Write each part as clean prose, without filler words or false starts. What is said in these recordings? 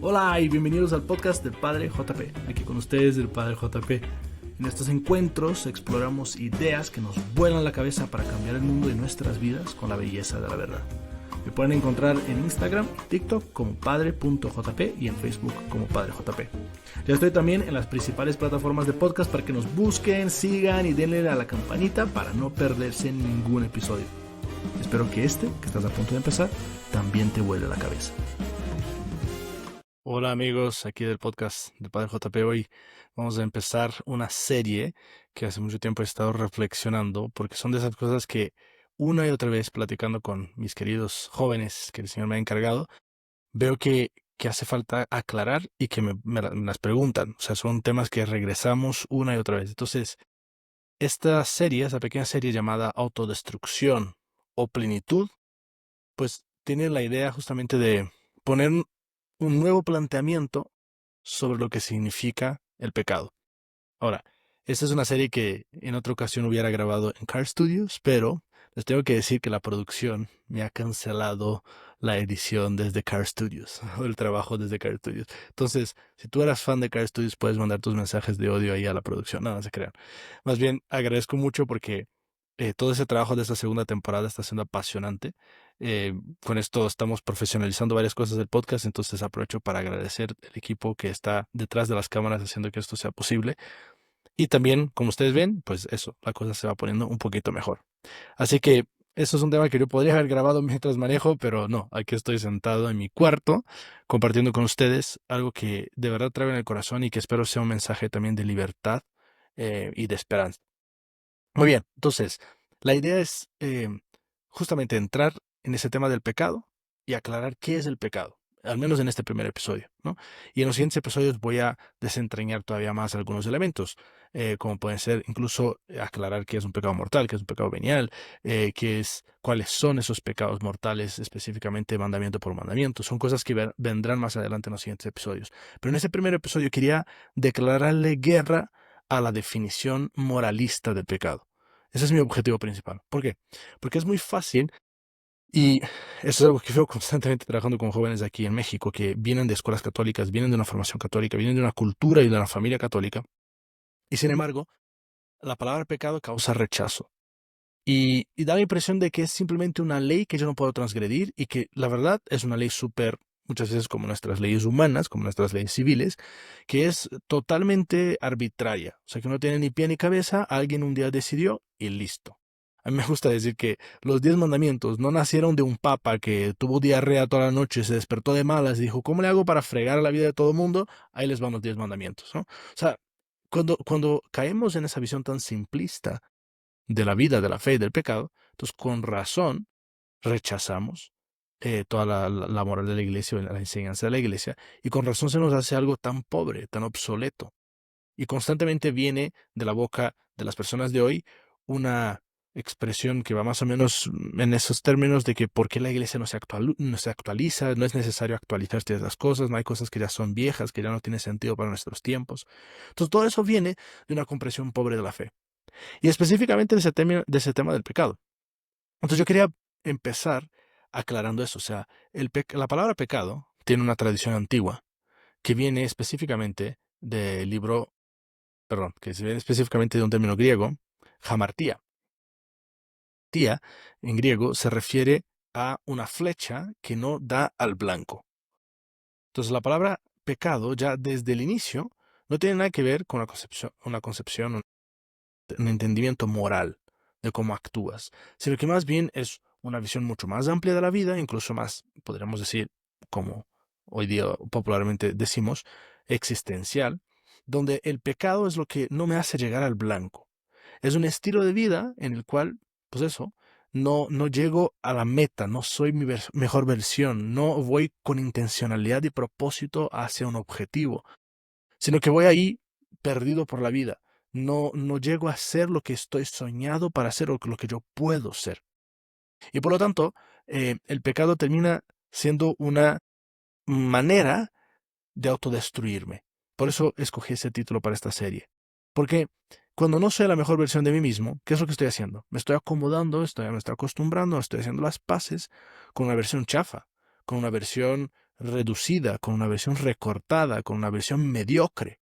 Hola y bienvenidos al podcast del Padre JP. Aquí con ustedes el Padre JP. En estos encuentros exploramos ideas que nos vuelan la cabeza para cambiar el mundo y nuestras vidas con la belleza de la verdad. Me pueden encontrar en Instagram y TikTok como padre.jp y en Facebook como Padre JP. Ya estoy también en las principales plataformas de podcast para que nos busquen, sigan y denle a la campanita para no perderse ningún episodio. Espero que que estás a punto de empezar, también te vuele la cabeza. Hola amigos, aquí del podcast de Padre JP. Hoy vamos a empezar una serie que hace mucho tiempo he estado reflexionando, porque son de esas cosas que una y otra vez platicando con mis queridos jóvenes que el Señor me ha encargado, veo que hace falta aclarar y que me las preguntan. O sea, son temas que regresamos una y otra vez. Entonces, esta pequeña serie llamada Autodestrucción o Plenitud, pues tiene la idea justamente de poner un nuevo planteamiento sobre lo que significa el pecado. Ahora, esta es una serie que en otra ocasión hubiera grabado en Car Studios, pero les tengo que decir que la producción me ha cancelado la edición desde Car Studios, o el trabajo desde Car Studios. Entonces, si tú eras fan de Car Studios, puedes mandar tus mensajes de odio ahí a la producción. No, no se crean. Más bien, agradezco mucho porque todo ese trabajo de esta segunda temporada está siendo apasionante. Con esto estamos profesionalizando varias cosas del podcast, entonces aprovecho para agradecer el equipo que está detrás de las cámaras haciendo que esto sea posible. Y también, como ustedes ven, pues eso, la cosa se va poniendo un poquito mejor. Así que eso es un tema que yo podría haber grabado mientras manejo, pero no, aquí estoy sentado en mi cuarto compartiendo con ustedes algo que de verdad traigo en el corazón y que espero sea un mensaje también de libertad y de esperanza. Muy bien, entonces, la idea es justamente entrar en ese tema del pecado y aclarar qué es el pecado, al menos en este primer episodio, ¿no? Y en los siguientes episodios voy a desentrañar todavía más algunos elementos, como pueden ser incluso aclarar qué es un pecado mortal, qué es un pecado venial, cuáles son esos pecados mortales, específicamente mandamiento por mandamiento. Son cosas que vendrán más adelante en los siguientes episodios. Pero en este primer episodio quería declararle guerra a la definición moralista del pecado. Ese es mi objetivo principal. ¿Por qué? Porque es muy fácil, y eso es algo que veo constantemente trabajando con jóvenes aquí en México que vienen de escuelas católicas, vienen de una formación católica, vienen de una cultura y de una familia católica, y sin embargo, la palabra pecado causa rechazo. Y da la impresión de que es simplemente una ley que yo no puedo transgredir y que la verdad es una ley súper, muchas veces como nuestras leyes humanas, como nuestras leyes civiles, que es totalmente arbitraria. O sea, que no tiene ni pie ni cabeza, alguien un día decidió y listo. A mí me gusta decir que los 10 mandamientos no nacieron de un papa que tuvo diarrea toda la noche, se despertó de malas y dijo, ¿cómo le hago para fregar la vida de todo el mundo? Ahí les van los 10 mandamientos, ¿no? O sea, cuando caemos en esa visión tan simplista de la vida, de la fe y del pecado, entonces con razón rechazamos toda la moral de la iglesia o la enseñanza de la iglesia, y con razón se nos hace algo tan pobre, tan obsoleto, y constantemente viene de la boca de las personas de hoy una expresión que va más o menos en esos términos de que por qué la iglesia no se actualiza, no es necesario actualizar ciertas cosas, no hay cosas que ya son viejas, que ya no tienen sentido para nuestros tiempos. Entonces todo eso viene de una comprensión pobre de la fe. Y específicamente de ese tema del pecado. Entonces yo quería empezar aclarando eso. O sea, la palabra pecado tiene una tradición antigua que viene específicamente del libro, perdón, que se viene específicamente de un término griego, hamartía. Tía, en griego, se refiere a una flecha que no da al blanco. Entonces la palabra pecado ya desde el inicio no tiene nada que ver con un entendimiento moral de cómo actúas, sino que más bien es una visión mucho más amplia de la vida, incluso más, podríamos decir, como hoy día popularmente decimos, existencial, donde el pecado es lo que no me hace llegar al blanco. Es un estilo de vida en el cual, pues eso, no llego a la meta, no soy mi mejor versión, no voy con intencionalidad y propósito hacia un objetivo, sino que voy ahí perdido por la vida. No llego a ser lo que estoy soñado para ser o lo que yo puedo ser. Y por lo tanto, el pecado termina siendo una manera de autodestruirme. Por eso escogí ese título para esta serie. Porque cuando no soy la mejor versión de mí mismo, ¿qué es lo que estoy haciendo? Me estoy acomodando, me estoy acostumbrando, estoy haciendo las paces con una versión chafa, con una versión reducida, con una versión recortada, con una versión mediocre.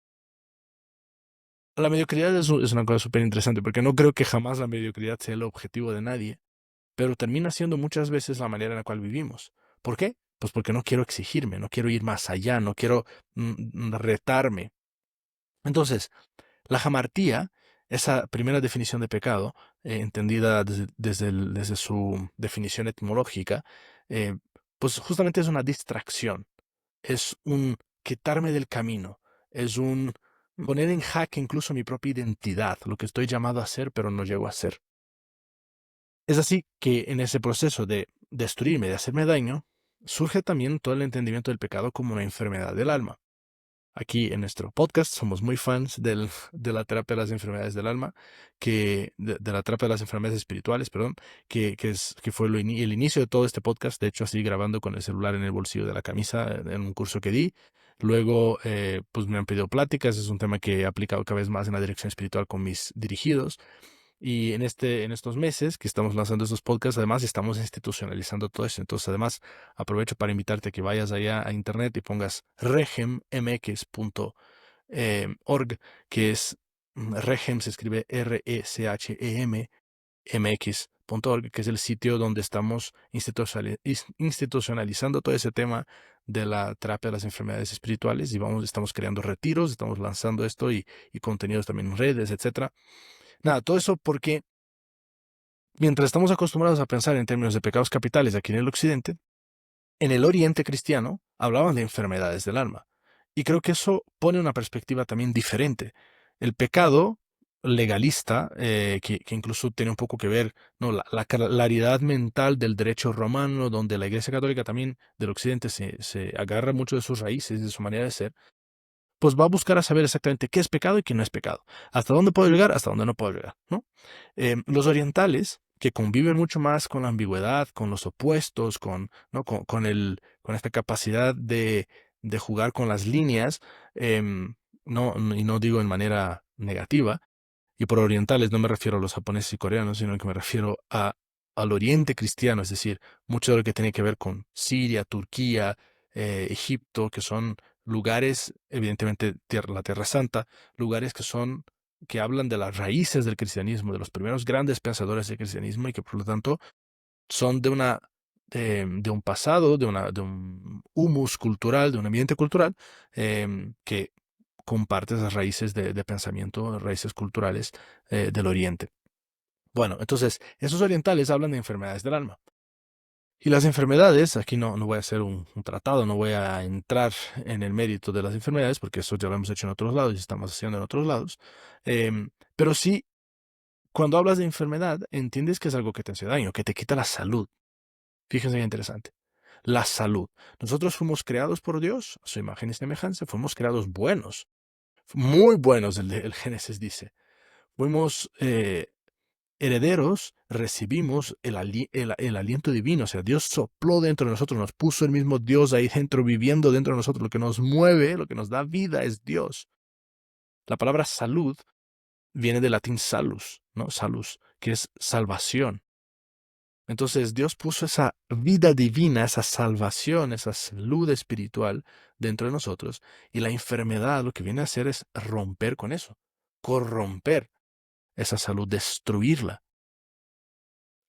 La mediocridad es una cosa súper interesante porque no creo que jamás la mediocridad sea el objetivo de nadie, pero termina siendo muchas veces la manera en la cual vivimos. ¿Por qué? Pues porque no quiero exigirme, no quiero ir más allá, no quiero retarme. Entonces, la jamartía, esa primera definición de pecado, entendida desde su definición etimológica, eh, pues justamente es una distracción, es un quitarme del camino, es un poner en jaque incluso mi propia identidad, lo que estoy llamado a ser, pero no llego a ser. Es así que en ese proceso de destruirme, de hacerme daño, surge también todo el entendimiento del pecado como una enfermedad del alma. Aquí en nuestro podcast somos muy fans de la terapia de las enfermedades del alma, de la terapia de las enfermedades espirituales, perdón, que fue el inicio de todo este podcast. De hecho, así grabando con el celular en el bolsillo de la camisa en un curso que di. Luego, pues me han pedido pláticas. Es un tema que he aplicado cada vez más en la dirección espiritual con mis dirigidos. Y en estos meses que estamos lanzando estos podcasts, además estamos institucionalizando todo eso. Entonces, además, aprovecho para invitarte a que vayas allá a internet y pongas regemmx.org, que es Regem se escribe RECHEM, mx.org, que es el sitio donde estamos institucionalizando todo ese tema de la terapia de las enfermedades espirituales y estamos creando retiros, estamos lanzando esto y contenidos también en redes, etcétera. Nada, todo eso porque mientras estamos acostumbrados a pensar en términos de pecados capitales aquí en el occidente, en el oriente cristiano hablaban de enfermedades del alma. Y creo que eso pone una perspectiva también diferente. El pecado legalista, que incluso tiene un poco que ver, ¿no? La claridad mental del derecho romano, donde la Iglesia Católica también del occidente se agarra mucho de sus raíces, de su manera de ser, pues va a buscar a saber exactamente qué es pecado y qué no es pecado. Hasta dónde puedo llegar, hasta dónde no puedo llegar, ¿no? Los orientales, que conviven mucho más con la ambigüedad, con los opuestos, ¿no? con esta capacidad de jugar con las líneas, y no digo en manera negativa, y por orientales no me refiero a los japoneses y coreanos, sino que me refiero al oriente cristiano, es decir, mucho de lo que tiene que ver con Siria, Turquía, Egipto, que son lugares, evidentemente la Tierra Santa, lugares que hablan de las raíces del cristianismo, de los primeros grandes pensadores del cristianismo y que por lo tanto son de un pasado, de un humus cultural, de un ambiente cultural que comparte esas raíces de pensamiento, raíces culturales del Oriente. Bueno, entonces, esos orientales hablan de enfermedades del alma. Y las enfermedades, aquí no voy a hacer un tratado, no voy a entrar en el mérito de las enfermedades, porque eso ya lo hemos hecho en otros lados y estamos haciendo en otros lados. Pero sí, cuando hablas de enfermedad, entiendes que es algo que te hace daño, que te quita la salud. Fíjense qué interesante. La salud. Nosotros fuimos creados por Dios, a su imagen y semejanza, fuimos creados buenos, muy buenos, el Génesis dice. Fuimos herederos, recibimos el aliento divino, o sea, Dios sopló dentro de nosotros, nos puso el mismo Dios ahí dentro, viviendo dentro de nosotros. Lo que nos mueve, lo que nos da vida es Dios. La palabra salud viene del latín salus, ¿no? Salus, que es salvación. Entonces Dios puso esa vida divina, esa salvación, esa salud espiritual dentro de nosotros, y la enfermedad lo que viene a hacer es romper con eso, corromper esa salud, destruirla.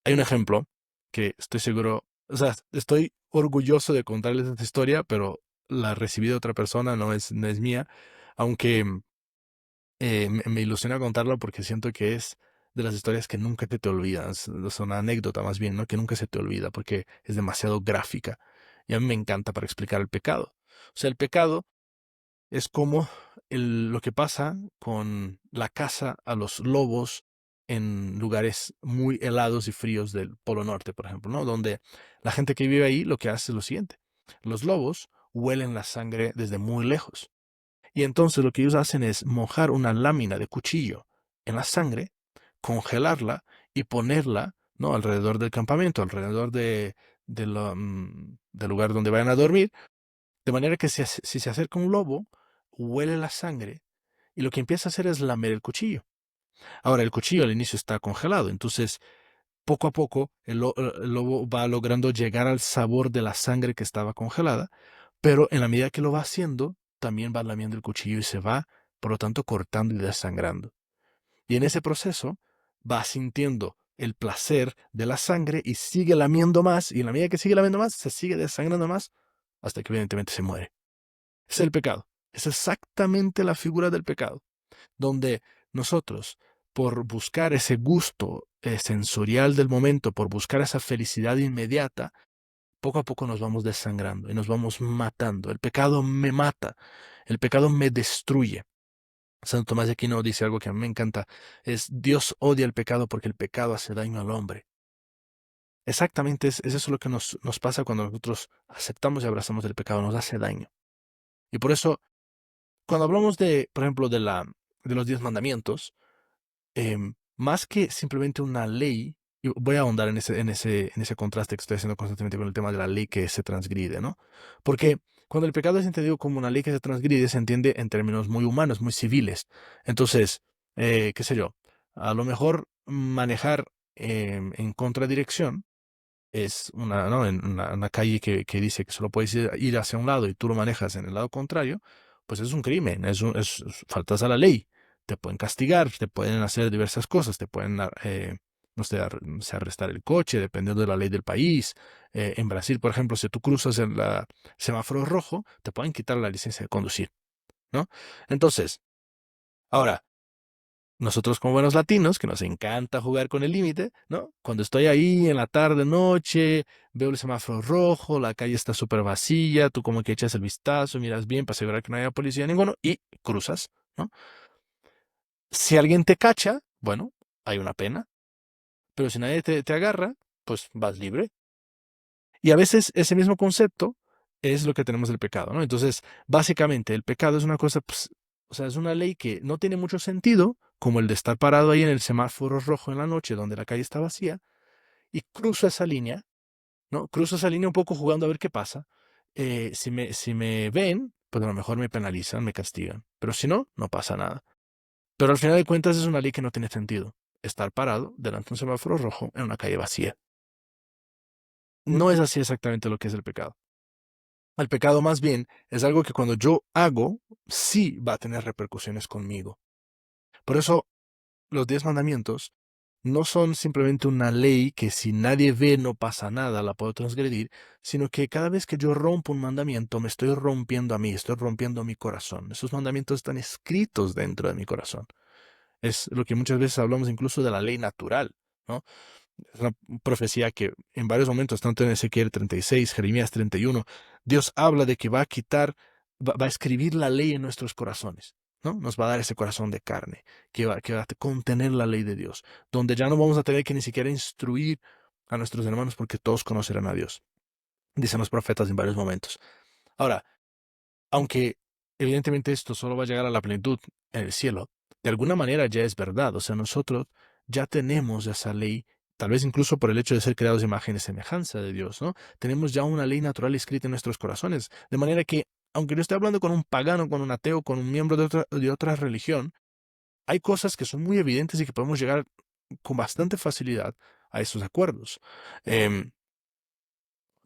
Hay un ejemplo que estoy seguro, o sea, estoy orgulloso de contarles esta historia, pero la recibí de otra persona, no es mía, aunque me ilusiona contarla porque siento que es de las historias que nunca te olvidan. Es una anécdota más bien, ¿no? Que nunca se te olvida porque es demasiado gráfica. Y a mí me encanta para explicar el pecado. O sea, el pecado es como lo que pasa con la caza a los lobos en lugares muy helados y fríos del Polo Norte, por ejemplo, ¿no? Donde la gente que vive ahí lo que hace es lo siguiente. Los lobos huelen la sangre desde muy lejos. Y entonces lo que ellos hacen es mojar una lámina de cuchillo en la sangre, congelarla y ponerla, ¿no? Alrededor del campamento, alrededor del lugar donde vayan a dormir, de manera que si se acerca un lobo, huele la sangre y lo que empieza a hacer es lamer el cuchillo. Ahora, el cuchillo al inicio está congelado, entonces poco a poco el lobo va logrando llegar al sabor de la sangre que estaba congelada, Pero en la medida que lo va haciendo, también va lamiendo el cuchillo y se va, por lo tanto, cortando y desangrando. Y en ese proceso va sintiendo el placer de la sangre y sigue lamiendo más, y en la medida que sigue lamiendo más, se sigue desangrando más, hasta que evidentemente se muere. Es el pecado. Es exactamente la figura del pecado, donde nosotros, por buscar ese gusto sensorial del momento, por buscar esa felicidad inmediata, poco a poco nos vamos desangrando y nos vamos matando. El pecado me mata, el pecado me destruye. Santo Tomás de Aquino dice algo que a mí me encanta, es Dios odia el pecado porque el pecado hace daño al hombre. Exactamente, es eso lo que nos pasa cuando nosotros aceptamos y abrazamos el pecado, nos hace daño. Y por eso, cuando hablamos de, por ejemplo, de los 10 mandamientos, más que simplemente una ley, y voy a ahondar en ese contraste que estoy haciendo constantemente con el tema de la ley que se transgride, ¿no? Porque cuando el pecado es entendido como una ley que se transgride, se entiende en términos muy humanos, muy civiles. Entonces, qué sé yo, a lo mejor manejar en contradirección es una, ¿no? En una calle que dice que solo puedes ir hacia un lado y tú lo manejas en el lado contrario, pues es un crimen, faltas a la ley. Te pueden castigar, te pueden hacer diversas cosas, te pueden, no sé, no sé, arrestar el coche, dependiendo de la ley del país. En Brasil, por ejemplo, si tú cruzas el semáforo rojo, te pueden quitar la licencia de conducir, ¿no? Entonces, ahora, nosotros como buenos latinos, que nos encanta jugar con el límite, ¿no? Cuando estoy ahí en la tarde, noche, veo el semáforo rojo, la calle está súper vacía, tú como que echas el vistazo, miras bien para asegurar que no haya policía ninguno y cruzas, ¿no? Si alguien te cacha, bueno, hay una pena, pero si nadie te agarra, pues vas libre. Y a veces ese mismo concepto es lo que tenemos del pecado, ¿no? Entonces, básicamente, el pecado es una cosa, pues, o sea, es una ley que no tiene mucho sentido, como el de estar parado ahí en el semáforo rojo en la noche donde la calle está vacía, y cruzo esa línea, ¿no? Cruzo esa línea un poco jugando a ver qué pasa. Si me ven, pues a lo mejor me penalizan, me castigan, pero si no, no pasa nada. Pero al final de cuentas es una ley que no tiene sentido. Estar parado delante de un semáforo rojo en una calle vacía. No es así exactamente lo que es el pecado. El pecado más bien es algo que cuando yo hago, sí va a tener repercusiones conmigo. Por eso los 10 mandamientos no son simplemente una ley que si nadie ve no pasa nada, la puedo transgredir, sino que cada vez que yo rompo un mandamiento me estoy rompiendo a mí, estoy rompiendo mi corazón. Esos mandamientos están escritos dentro de mi corazón. Es lo que muchas veces hablamos incluso de la ley natural, ¿no? Es una profecía que en varios momentos, tanto en Ezequiel 36, Jeremías 31, Dios habla de que va a quitar, va a escribir la ley en nuestros corazones, ¿no? Nos va a dar ese corazón de carne, que va a contener la ley de Dios, donde ya no vamos a tener que ni siquiera instruir a nuestros hermanos porque todos conocerán a Dios, dicen los profetas en varios momentos. Ahora, aunque evidentemente esto solo va a llegar a la plenitud en el cielo, de alguna manera ya es verdad. O sea, nosotros ya tenemos esa ley, tal vez incluso por el hecho de ser creados de imagen y semejanza de Dios, ¿no? Tenemos ya una ley natural escrita en nuestros corazones. De manera que, aunque no esté hablando con un pagano, con un ateo, con un miembro de otra religión, hay cosas que son muy evidentes y que podemos llegar con bastante facilidad a esos acuerdos. Em,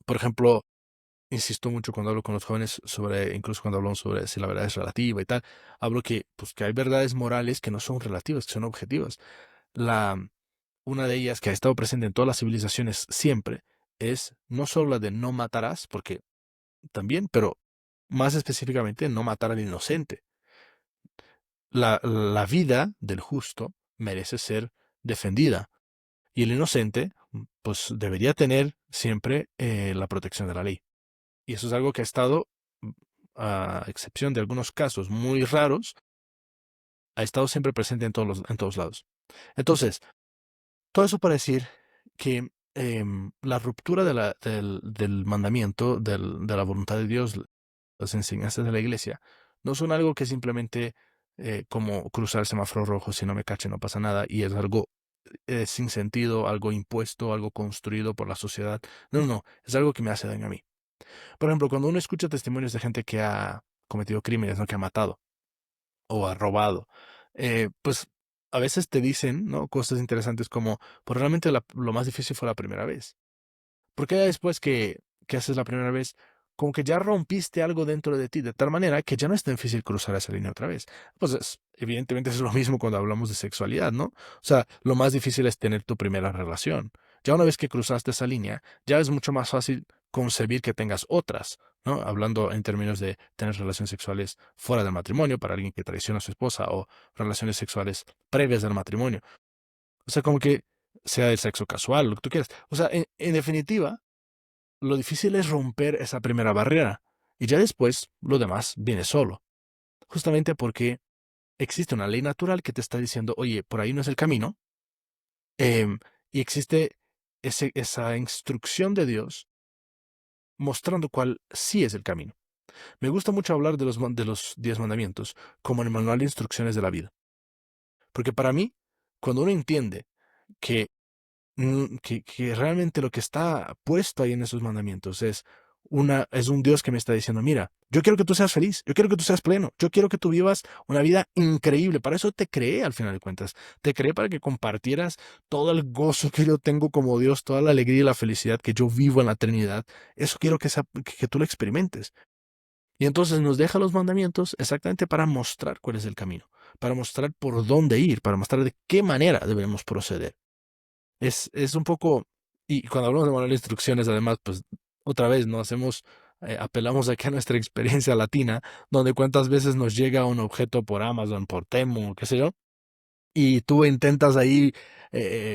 por ejemplo, insisto mucho cuando hablo con los jóvenes sobre, incluso cuando hablamos sobre si la verdad es relativa y tal, hablo que, pues, que hay verdades morales que no son relativas, que son objetivas. La, una de ellas que ha estado presente en todas las civilizaciones siempre es no solo la de no matarás, porque también, pero más específicamente no matar al inocente. La vida del justo merece ser defendida y el inocente, pues, debería tener siempre la protección de la ley. Y eso es algo que ha estado, mm, a excepción de algunos casos muy raros, ha estado siempre presente en todos lados. Entonces, todo eso para decir que la ruptura del mandamiento, de la voluntad de Dios, las enseñanzas de la iglesia, no son algo que simplemente como cruzar el semáforo rojo, si no me cache no pasa nada, y es algo sin sentido, algo impuesto, algo construido por la sociedad. No, no, no, es algo que me hace daño a mí. Por ejemplo, cuando uno escucha testimonios de gente que ha cometido crímenes, ¿no? Que ha matado o ha robado, pues a veces te dicen, ¿no? Cosas interesantes como, pues realmente lo más difícil fue la primera vez. Porque ya después que haces la primera vez, como que ya rompiste algo dentro de ti de tal manera que ya no es tan difícil cruzar esa línea otra vez. Pues evidentemente es lo mismo cuando hablamos de sexualidad, ¿no? O sea, lo más difícil es tener tu primera relación. Ya una vez que cruzaste esa línea, ya es mucho más fácil concebir que tengas otras, ¿no? Hablando en términos de tener relaciones sexuales fuera del matrimonio para alguien que traiciona a su esposa o relaciones sexuales previas del matrimonio. O sea, como que sea del sexo casual, lo que tú quieras. O sea, en definitiva, lo difícil es romper esa primera barrera y ya después lo demás viene solo, justamente porque existe una ley natural que te está diciendo, oye, por ahí no es el camino, em, y existe esa instrucción de Dios mostrando cuál sí es el camino. Me gusta mucho hablar de de los 10 mandamientos como el manual de instrucciones de la vida, porque para mí, cuando uno entiende que que realmente lo que está puesto ahí en esos mandamientos es un Dios que me está diciendo, mira, yo quiero que tú seas feliz, yo quiero que tú seas pleno, yo quiero que tú vivas una vida increíble. Para eso te creé al final de cuentas. Te creé para que compartieras todo el gozo que yo tengo como Dios, toda la alegría y la felicidad que yo vivo en la Trinidad. Eso quiero que tú lo experimentes. Y entonces nos deja los mandamientos exactamente para mostrar cuál es el camino, para mostrar por dónde ir, para mostrar de qué manera debemos proceder. Es un poco, y cuando hablamos de manual de instrucciones, además, pues otra vez, ¿no? Apelamos aquí a nuestra experiencia latina, donde cuántas veces nos llega un objeto por Amazon, por Temu, qué sé yo, y tú intentas ahí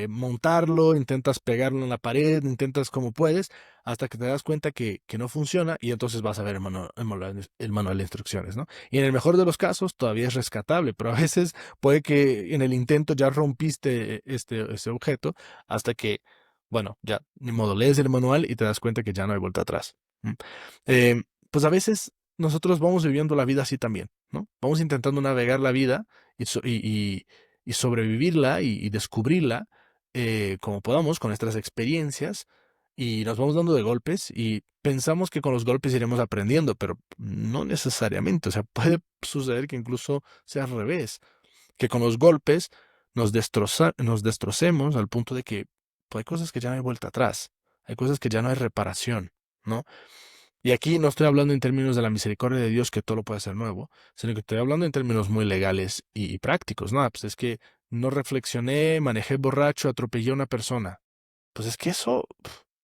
montarlo, intentas pegarlo en la pared, intentas como puedes, hasta que te das cuenta que no funciona y entonces vas a ver el manual de instrucciones, ¿no? Y en el mejor de los casos todavía es rescatable, pero a veces puede que en el intento ya rompiste este objeto hasta que, bueno, ya ni modo, lees el manual y te das cuenta que ya no hay vuelta atrás. ¿M? Eh, pues a veces nosotros vamos viviendo la vida así también, ¿no? Vamos intentando navegar la vida y sobrevivirla y descubrirla como podamos con nuestras experiencias y nos vamos dando de golpes y pensamos que con los golpes iremos aprendiendo, pero no necesariamente. O sea, puede suceder que incluso sea al revés, que con los golpes nos destrocemos al punto de que pues, hay cosas que ya no hay vuelta atrás, hay cosas que ya no hay reparación, ¿no? Y aquí no estoy hablando en términos de la misericordia de Dios que todo lo puede hacer nuevo, sino que estoy hablando en términos muy legales y prácticos. No, pues es que no reflexioné, manejé borracho, atropellé a una persona. Pues es que eso,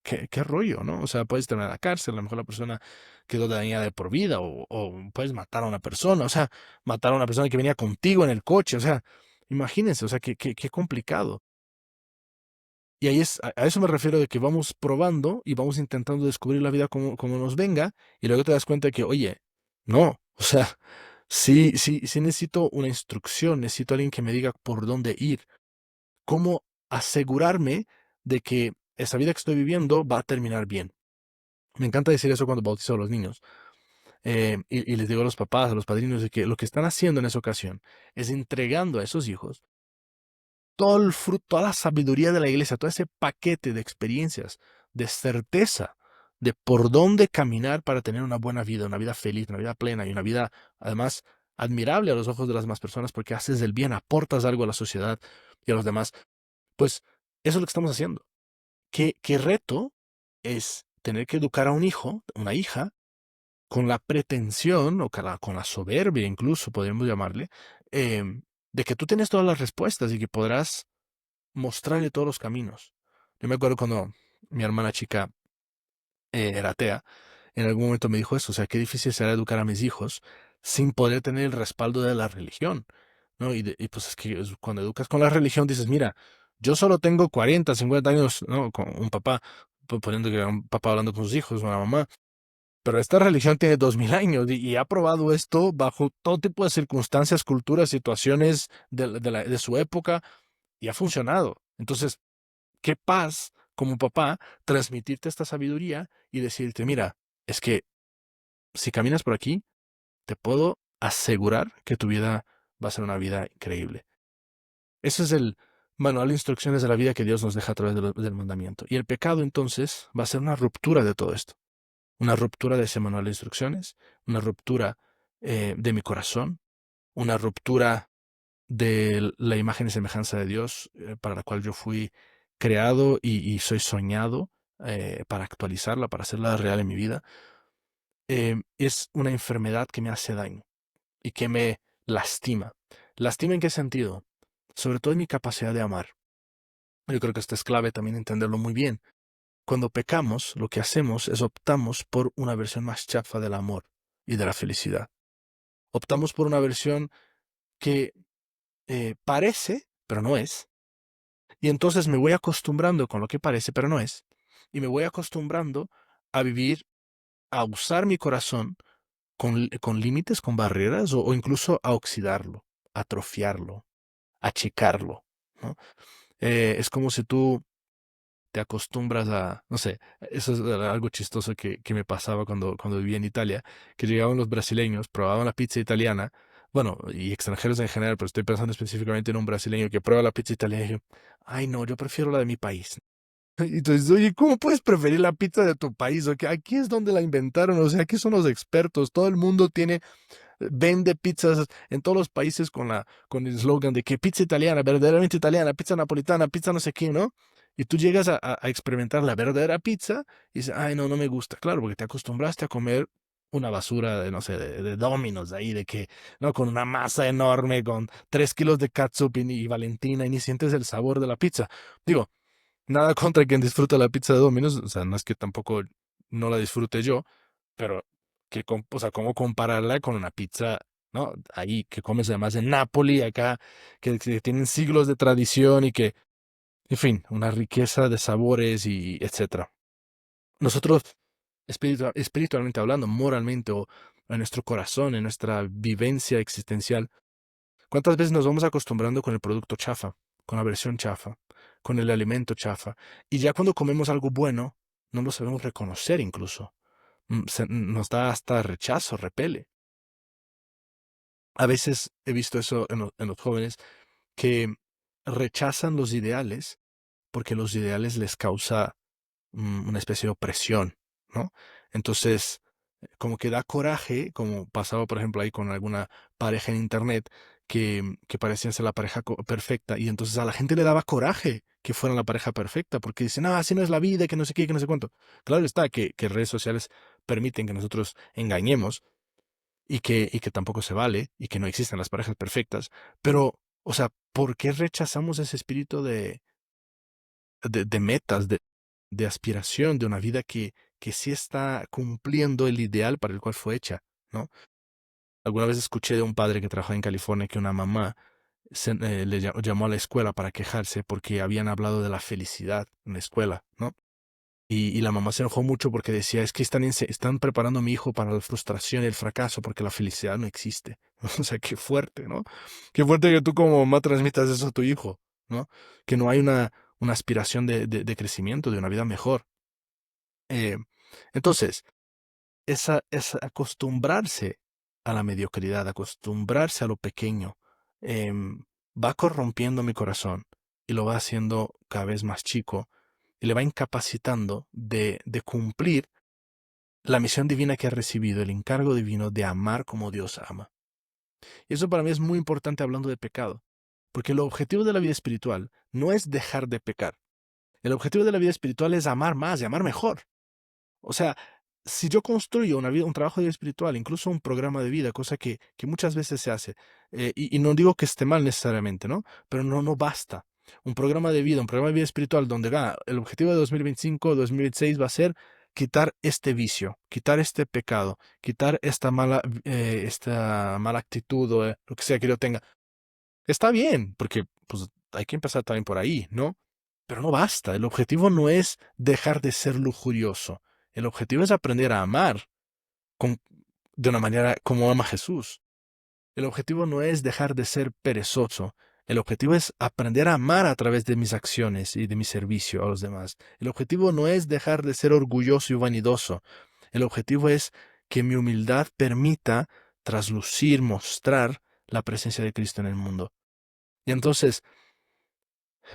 qué rollo, ¿no? O sea, puedes terminar en la cárcel, a lo mejor la persona quedó dañada de por vida, o puedes matar a una persona, o sea, matar a una persona que venía contigo en el coche, o sea, imagínense, o sea, qué complicado. Y ahí a eso me refiero de que vamos probando y vamos intentando descubrir la vida como nos venga, y luego te das cuenta de que, oye, no, o sea, sí necesito una instrucción, necesito alguien que me diga por dónde ir, cómo asegurarme de que esta vida que estoy viviendo va a terminar bien. Me encanta decir eso cuando bautizo a los niños. Y les digo a los papás, a los padrinos, de que lo que están haciendo en esa ocasión es entregando a esos hijos todo el fruto, toda la sabiduría de la iglesia, todo ese paquete de experiencias, de certeza de por dónde caminar para tener una buena vida, una vida feliz, una vida plena y una vida además admirable a los ojos de las demás personas porque haces el bien, aportas algo a la sociedad y a los demás. Pues eso es lo que estamos haciendo. ¿Qué reto es tener que educar a un hijo, una hija, con la pretensión o con la soberbia incluso, podríamos llamarle, de que tú tienes todas las respuestas y que podrás mostrarle todos los caminos? Yo me acuerdo cuando mi hermana chica era atea, en algún momento me dijo eso, o sea, qué difícil será educar a mis hijos sin poder tener el respaldo de la religión, ¿no? Y pues es que cuando educas con la religión dices, mira, yo solo tengo 40, 50 años, ¿no? Con un papá, poniendo que era un papá hablando con sus hijos, una mamá, pero esta religión tiene 2000 años y ha probado esto bajo todo tipo de circunstancias, culturas, situaciones de su época y ha funcionado. Entonces, qué paz como papá transmitirte esta sabiduría y decirte, mira, es que si caminas por aquí, te puedo asegurar que tu vida va a ser una vida increíble. Ese es el manual de instrucciones de la vida que Dios nos deja a través del mandamiento. Y el pecado entonces va a ser una ruptura de todo esto, una ruptura de ese manual de instrucciones, una ruptura de mi corazón, una ruptura de la imagen y semejanza de Dios para la cual yo fui creado y soy soñado para actualizarla, para hacerla real en mi vida. es una enfermedad que me hace daño y que me lastima. ¿Lastima en qué sentido? Sobre todo en mi capacidad de amar. Yo creo que esto es clave también entenderlo muy bien. Cuando pecamos, lo que hacemos es optamos por una versión más chafa del amor y de la felicidad. Optamos por una versión que parece, pero no es. Y entonces me voy acostumbrando con lo que parece, pero no es. Y me voy acostumbrando a vivir, a usar mi corazón con límites, con barreras o incluso a oxidarlo, a atrofiarlo, a achicarlo, ¿no? Es como si tú te acostumbras a, no sé, eso es algo chistoso que me pasaba cuando vivía en Italia, que llegaban los brasileños, probaban la pizza italiana, bueno, y extranjeros en general, pero estoy pensando específicamente en un brasileño que prueba la pizza italiana y dije, ay no, yo prefiero la de mi país. Y entonces, oye, ¿cómo puedes preferir la pizza de tu país? O que aquí es donde la inventaron, o sea, aquí son los expertos, todo el mundo vende pizzas en todos los países con el eslogan de que pizza italiana, verdaderamente italiana, pizza napolitana, pizza no sé qué, ¿no? Y tú llegas a experimentar la verdadera pizza y dices, ay, no, no me gusta. Claro, porque te acostumbraste a comer una basura de, no sé, de Domino's ahí, de que, ¿no? Con una masa enorme, con 3 kilos de catsup y Valentina y ni sientes el sabor de la pizza. Digo, nada contra quien disfruta la pizza de Domino's, o sea, no es que tampoco no la disfrute yo, pero o sea, cómo compararla con una pizza, ¿no? Ahí que comes además en Nápoli, acá, que tienen siglos de tradición y que, en fin, una riqueza de sabores y etcétera. Nosotros, espiritualmente hablando, moralmente o en nuestro corazón, en nuestra vivencia existencial, ¿cuántas veces nos vamos acostumbrando con el producto chafa, con la versión chafa, con el alimento chafa? Y ya cuando comemos algo bueno, no lo sabemos reconocer incluso. Nos da hasta rechazo, repele. A veces he visto eso en los jóvenes que rechazan los ideales porque los ideales les causa una especie de opresión, ¿no? Entonces, como que da coraje, como pasaba, por ejemplo, ahí con alguna pareja en internet que parecían ser la pareja perfecta, y entonces a la gente le daba coraje que fueran la pareja perfecta, porque dicen, ah, así no es la vida, que no sé qué, que no sé cuánto. Claro está que redes sociales permiten que nosotros engañemos y que tampoco se vale, y que no existen las parejas perfectas, pero, o sea, ¿por qué rechazamos ese espíritu de metas, de aspiración, de una vida que sí está cumpliendo el ideal para el cual fue hecha, ¿no? Alguna vez escuché de un padre que trabajaba en California que una mamá llamó a la escuela para quejarse porque habían hablado de la felicidad en la escuela, ¿no? Y la mamá se enojó mucho porque decía, es que están preparando a mi hijo para la frustración y el fracaso porque la felicidad no existe. O sea, qué fuerte, ¿no? Qué fuerte que tú como mamá transmitas eso a tu hijo, ¿no? Que no hay una aspiración de crecimiento, de una vida mejor. Eh, entonces, es acostumbrarse a la mediocridad, acostumbrarse a lo pequeño, va corrompiendo mi corazón y lo va haciendo cada vez más chico y le va incapacitando de cumplir la misión divina que ha recibido, el encargo divino de amar como Dios ama. Y eso para mí es muy importante hablando de pecado, porque el objetivo de la vida espiritual no es dejar de pecar. El objetivo de la vida espiritual es amar más y amar mejor. O sea, si yo construyo una vida, un trabajo de vida espiritual, incluso un programa de vida, cosa que muchas veces se hace, y no digo que esté mal necesariamente, ¿no? Pero no basta. Un programa de vida, un programa de vida espiritual donde el objetivo de 2025, 2026 va a ser quitar este vicio, quitar este pecado, quitar esta mala actitud o lo que sea que yo tenga. Está bien, porque pues, hay que empezar también por ahí, ¿no? Pero no basta. El objetivo no es dejar de ser lujurioso. El objetivo es aprender a amar con- de una manera como ama Jesús. El objetivo no es dejar de ser perezoso. El objetivo es aprender a amar a través de mis acciones y de mi servicio a los demás. El objetivo no es dejar de ser orgulloso y vanidoso. El objetivo es que mi humildad permita traslucir, mostrar la presencia de Cristo en el mundo. Y entonces,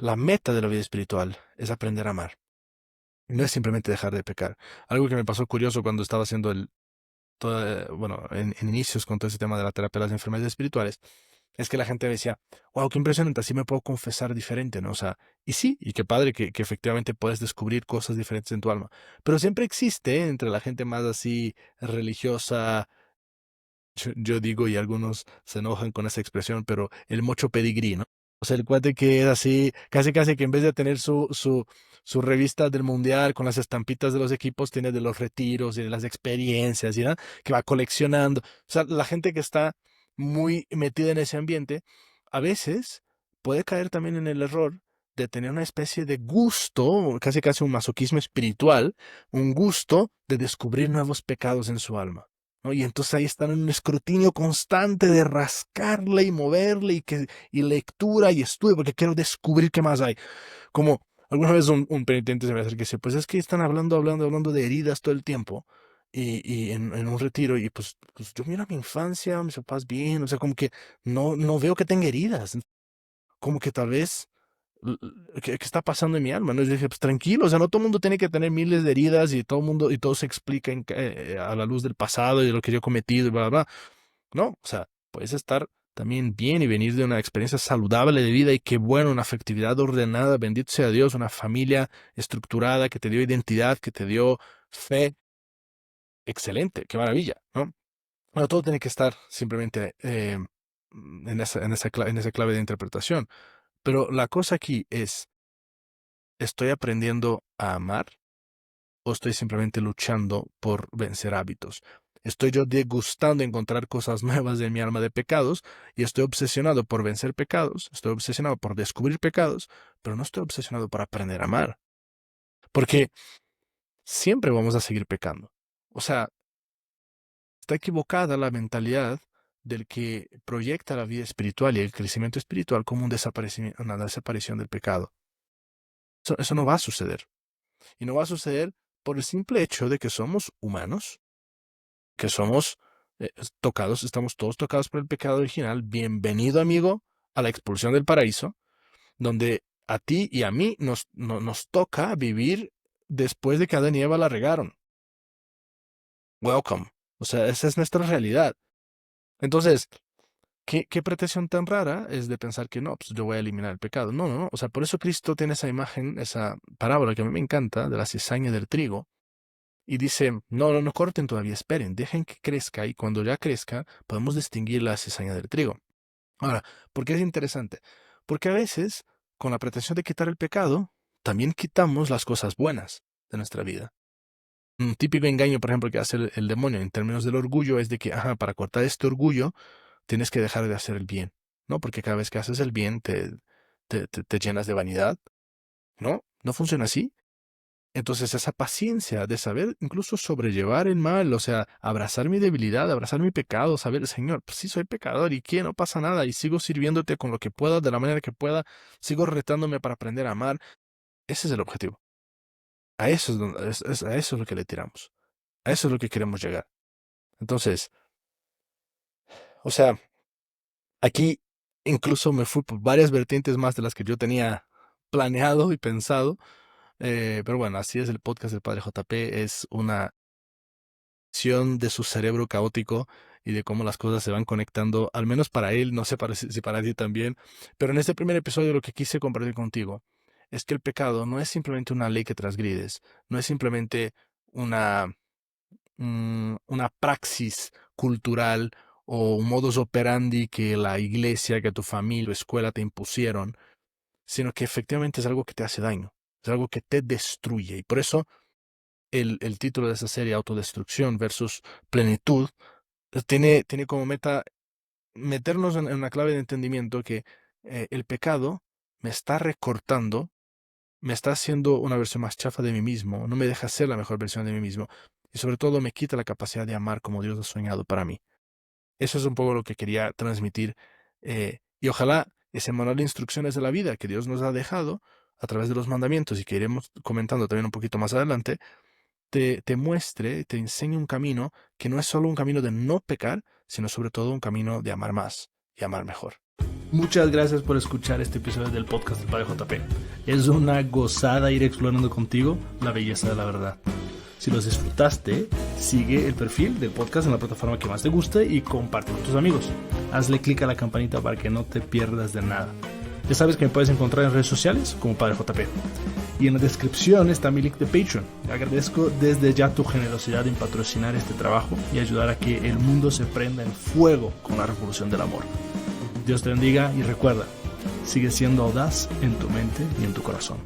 la meta de la vida espiritual es aprender a amar. No es simplemente dejar de pecar. Algo que me pasó curioso cuando estaba haciendo bueno, en inicios con todo ese tema de la terapia de las enfermedades espirituales, es que la gente decía, wow, qué impresionante, así me puedo confesar diferente, ¿no? O sea, y sí, y qué padre que efectivamente puedes descubrir cosas diferentes en tu alma. Pero siempre existe entre la gente más así religiosa, yo digo, y algunos se enojan con esa expresión, pero el mocho pedigrí, ¿no? O sea, el cuate que es así, casi casi que en vez de tener su revista del mundial con las estampitas de los equipos, tiene de los retiros y de las experiencias, ¿ya? Que va coleccionando. O sea, la gente que está muy metida en ese ambiente, a veces puede caer también en el error de tener una especie de gusto, casi casi un masoquismo espiritual, un gusto de descubrir nuevos pecados en su alma, ¿no? Y entonces ahí están en un escrutinio constante de rascarle y moverle y lectura y estudio, porque quiero descubrir qué más hay. Como alguna vez un penitente se me acerca y dice, pues es que están hablando de heridas todo el tiempo. Y en un retiro, y pues yo miro a mi infancia, a mis papás bien, o sea, como que no veo que tenga heridas, como que tal vez ¿qué está pasando en mi alma? ¿No? Y dije, pues tranquilo, o sea, no todo el mundo tiene que tener miles de heridas y todo el mundo, y todo se explica a la luz del pasado y de lo que yo he cometido y bla, bla, bla. No, o sea, puedes estar también bien y venir de una experiencia saludable de vida y qué bueno, una afectividad ordenada, bendito sea Dios, una familia estructurada que te dio identidad, que te dio fe, excelente, qué maravilla, ¿no? Bueno, todo tiene que estar simplemente en esa clave de interpretación. Pero la cosa aquí es, ¿estoy aprendiendo a amar o estoy simplemente luchando por vencer hábitos? ¿Estoy yo degustando encontrar cosas nuevas en mi alma de pecados y estoy obsesionado por vencer pecados? Estoy obsesionado por descubrir pecados, pero no estoy obsesionado por aprender a amar. Porque siempre vamos a seguir pecando. O sea, está equivocada la mentalidad del que proyecta la vida espiritual y el crecimiento espiritual como una desaparición del pecado. Eso no va a suceder. Y no va a suceder por el simple hecho de que somos humanos, que somos tocados, estamos todos tocados por el pecado original. Bienvenido, amigo, a la expulsión del paraíso, donde a ti y a mí nos toca vivir después de que Adán y Eva la regaron. Welcome. O sea, esa es nuestra realidad. Entonces, ¿qué pretensión tan rara es de pensar que no, pues yo voy a eliminar el pecado? No, no, no. O sea, por eso Cristo tiene esa imagen, esa parábola que a mí me encanta, de la cizaña del trigo. Y dice, no corten todavía, esperen, dejen que crezca y cuando ya crezca podemos distinguir la cizaña del trigo. Ahora, ¿por qué es interesante? Porque a veces, con la pretensión de quitar el pecado, también quitamos las cosas buenas de nuestra vida. Un típico engaño, por ejemplo, que hace el demonio en términos del orgullo es de que, para cortar este orgullo, tienes que dejar de hacer el bien, ¿no? Porque cada vez que haces el bien te llenas de vanidad, ¿no? No funciona así. Entonces esa paciencia de saber incluso sobrellevar el mal, o sea, abrazar mi debilidad, abrazar mi pecado, saber, Señor, pues sí soy pecador y que no pasa nada y sigo sirviéndote con lo que pueda, de la manera que pueda, sigo retándome para aprender a amar. Ese es el objetivo. A eso es, a eso es lo que le tiramos. A eso es lo que queremos llegar. Entonces, o sea, aquí incluso me fui por varias vertientes más de las que yo tenía planeado y pensado. Pero bueno, así es el podcast del Padre JP. Es una de su cerebro caótico y de cómo las cosas se van conectando, al menos para él, no sé si para ti también, pero en este primer episodio lo que quise compartir contigo es que el pecado no es simplemente una ley que transgrides, no es simplemente una, una praxis cultural o un modus operandi que la iglesia, que tu familia o escuela te impusieron, sino que efectivamente es algo que te hace daño, es algo que te destruye. Y por eso el título de esa serie, Autodestrucción versus Plenitud, tiene como meta meternos en una clave de entendimiento que el pecado me está recortando, me está haciendo una versión más chafa de mí mismo, no me deja ser la mejor versión de mí mismo y sobre todo me quita la capacidad de amar como Dios ha soñado para mí. Eso es un poco lo que quería transmitir y ojalá ese manual de instrucciones de la vida que Dios nos ha dejado a través de los mandamientos y que iremos comentando también un poquito más adelante, te muestre, te enseñe un camino que no es solo un camino de no pecar, sino sobre todo un camino de amar más y amar mejor. Muchas gracias por escuchar este episodio del podcast del Padre JP. Es una gozada ir explorando contigo la belleza de la verdad. Si los disfrutaste, sigue el perfil del podcast en la plataforma que más te guste y comparte con tus amigos. hazle clic a la campanita para que no te pierdas de nada. Ya sabes que me puedes encontrar en redes sociales como Padre JP. Y en la descripción está mi link de Patreon. Agradezco desde ya tu generosidad en patrocinar este trabajo y ayudar a que el mundo se prenda en fuego con la revolución del amor. Dios te bendiga y recuerda, sigue siendo audaz en tu mente y en tu corazón.